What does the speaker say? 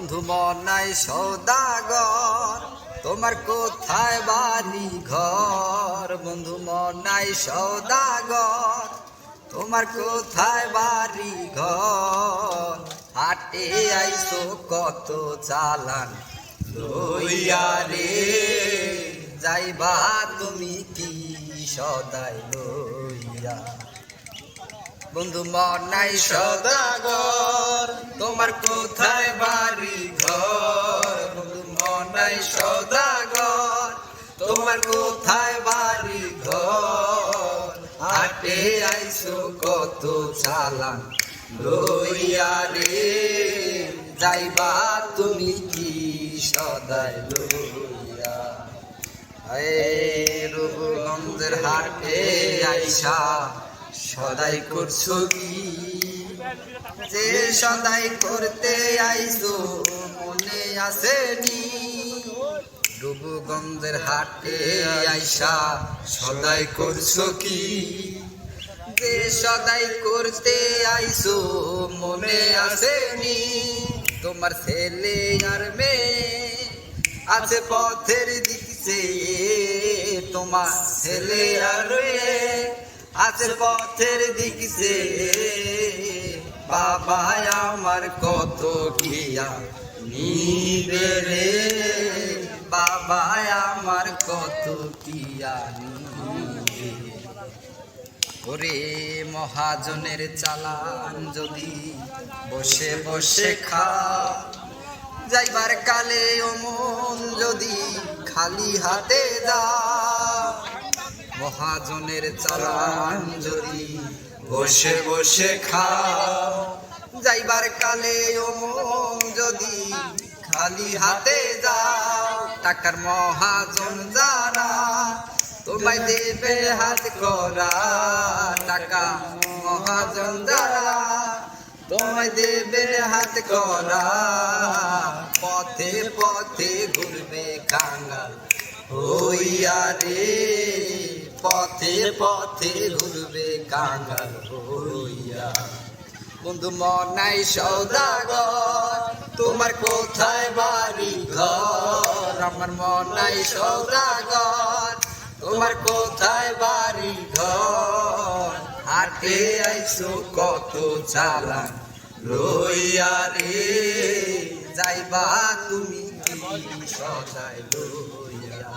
বন্ধু মনাই সওদাগর তোমার কোথায় বাড়ি ঘর। বন্ধু মনাই সওদাগর তোমার কোথায় বাড়ি ঘর। হাটে আইসো কত চালান লইয়া রে, যাইবা তুমি কি সদাই লইয়া। বন্ধু মনাই সওদাগর তোমার কোথায় বাড়ি ঘর। বন্ধু মনাই সওদাগর তোমার কোথায় বাড়ি ঘর। হাটে আইসো কত চালান লইয়া রে, যাইবা তুমি কি সদাই লইয়া। রূপগঞ্জের হাটে আইসা সদাই করছো কি, যে সদাই করতে আইসো মনে আসেনি। রূপগঞ্জের হাটে আইসা সদাই করছো কি, যে সদাই করতে আইসো মনে আসেনি। তোমার ছেলে আর মেয়ে আছে পথের দিকে, তোমার ছেলে আর মেয়ে আছে পথের দিকে। বাবা আমার কত কিয়া নিবে রে, বাবা আমার কত কিয়া নিবে। ওরে মহাজনের চালান যদি বসে বসে খা, যাইবার কালে অমন যদি খালি হাতে যা। মহাজনের চালান যদি বসে বসে খা, যাইবার কালে অমন যদি খালি হাতে যা। টাকার মহাজন যারা তোমায় দেবে হাত করা, টাকা মহাজন যারা তোমায় দেবে হাত করা। পথে পথে ঘুরবে কাঙ্গাল হইয়া রে, পথে পথে ঘুরবে কাঙ্গাল হইয়া। বন্ধু মনাই সওদাগর তোমার কোথায় বাড়ি ঘর। আমার মনাই সওদাগর তোমার কোথায় বাড়ি ঘর। হাটে আইসো কত চালান লইয়া রে, যাইবা তুমি কি সদাই লইয়া।